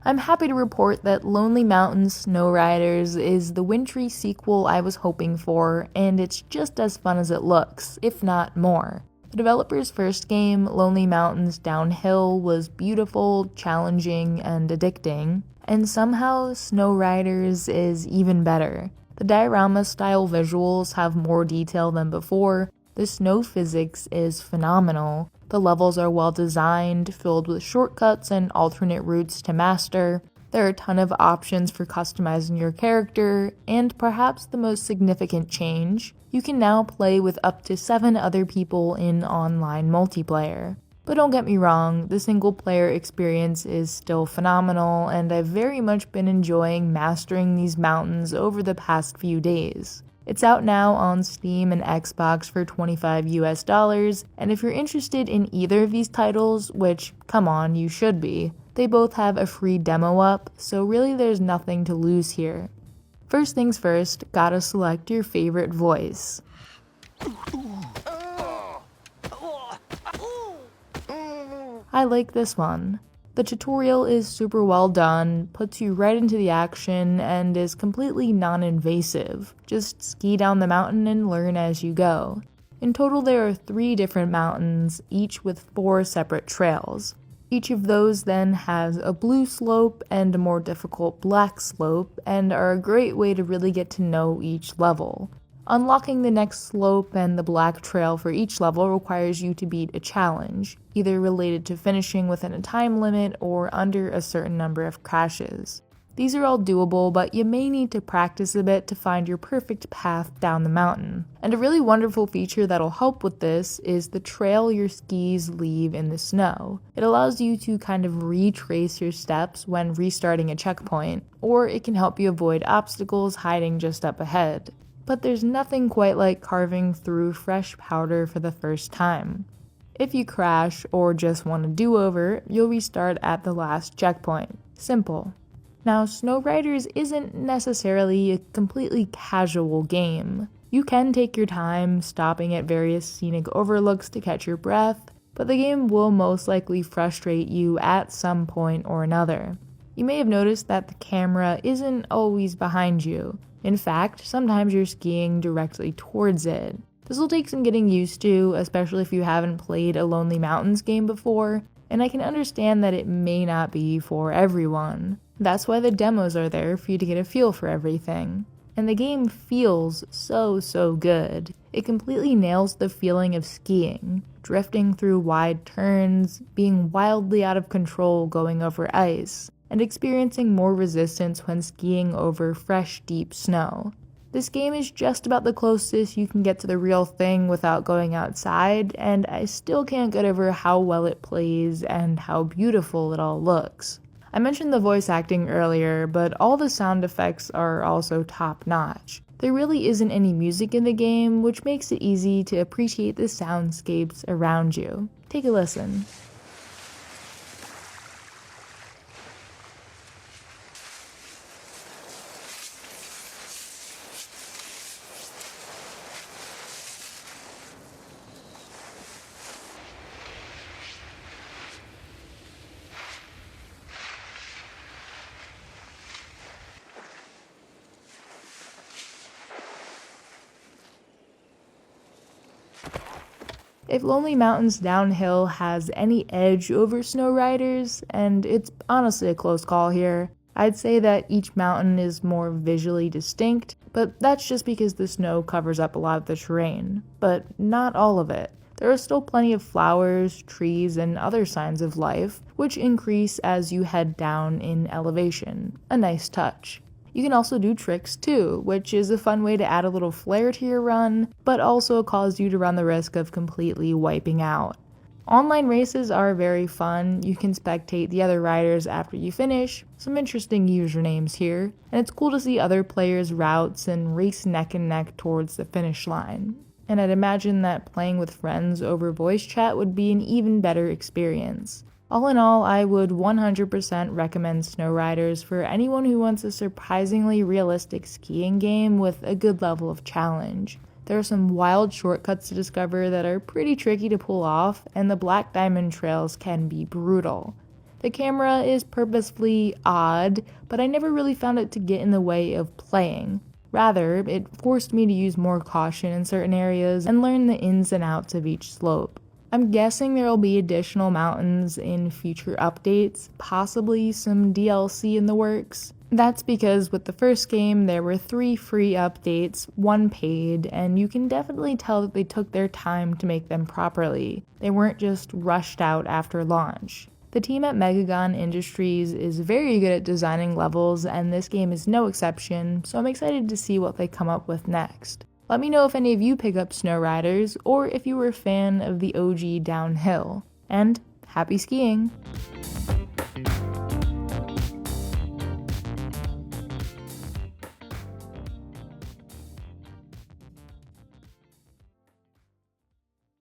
I'm happy to report that Lonely Mountain Snow Riders is the wintry sequel I was hoping for, and it's just as fun as it looks, if not more. The developer's first game, Lonely Mountains Downhill, was beautiful, challenging, and addicting, and somehow Snow Riders is even better. The diorama-style visuals have more detail than before, the snow physics is phenomenal, the levels are well designed, filled with shortcuts and alternate routes to master, there are a ton of options for customizing your character, and perhaps the most significant change, you can now play with up to 7 other people in online multiplayer. But don't get me wrong, the single-player experience is still phenomenal, and I've very much been enjoying mastering these mountains over the past few days. It's out now on Steam and Xbox for $25 and if you're interested in either of these titles, which, come on, you should be, they both have a free demo up, so really there's nothing to lose here. First things first, gotta select your favorite voice. I like this one. The tutorial is super well done, puts you right into the action, and is completely non-invasive. Just ski down the mountain and learn as you go. In total there are 3 different mountains, each with 4 separate trails. Each of those then has a blue slope and a more difficult black slope, and are a great way to really get to know each level. Unlocking the next slope and the black trail for each level requires you to beat a challenge, either related to finishing within a time limit or under a certain number of crashes. These are all doable, but you may need to practice a bit to find your perfect path down the mountain. And a really wonderful feature that'll help with this is the trail your skis leave in the snow. It allows you to kind of retrace your steps when restarting a checkpoint, or it can help you avoid obstacles hiding just up ahead. But there's nothing quite like carving through fresh powder for the first time. If you crash or just want a do-over, you'll restart at the last checkpoint. Simple. Now, Snow Riders isn't necessarily a completely casual game. You can take your time, stopping at various scenic overlooks to catch your breath, but the game will most likely frustrate you at some point or another. You may have noticed that the camera isn't always behind you. In fact, sometimes you're skiing directly towards it. This will take some getting used to, especially if you haven't played a Lonely Mountains game before, and I can understand that it may not be for everyone. That's why the demos are there, for you to get a feel for everything. And the game feels so good. It completely nails the feeling of skiing, drifting through wide turns, being wildly out of control going over ice, and experiencing more resistance when skiing over fresh, deep snow. This game is just about the closest you can get to the real thing without going outside, and I still can't get over how well it plays and how beautiful it all looks. I mentioned the voice acting earlier, but all the sound effects are also top-notch. There really isn't any music in the game, which makes it easy to appreciate the soundscapes around you. Take a listen. If Lonely Mountains Downhill has any edge over Snow Riders, and it's honestly a close call here, I'd say that each mountain is more visually distinct, but that's just because the snow covers up a lot of the terrain, but not all of it. There are still plenty of flowers, trees, and other signs of life, which increase as you head down in elevation. A nice touch. You can also do tricks too, which is a fun way to add a little flair to your run, but also cause you to run the risk of completely wiping out. Online races are very fun. You can spectate the other riders after you finish, some interesting usernames here, and it's cool to see other players' routes and race neck and neck towards the finish line. And I'd imagine that playing with friends over voice chat would be an even better experience. All in all, I would 100% recommend Snow Riders for anyone who wants a surprisingly realistic skiing game with a good level of challenge. There are some wild shortcuts to discover that are pretty tricky to pull off, and the Black Diamond trails can be brutal. The camera is purposefully odd, but I never really found it to get in the way of playing. Rather, it forced me to use more caution in certain areas and learn the ins and outs of each slope. I'm guessing there will be additional mountains in future updates, possibly some DLC in the works. That's because with the first game, there were 3 free updates, 1 paid, and you can definitely tell that they took their time to make them properly. They weren't just rushed out after launch. The team at Megagon Industries is very good at designing levels, and this game is no exception, so I'm excited to see what they come up with next. Let me know if any of you pick up Snow Riders, or if you were a fan of the OG Downhill. And happy skiing!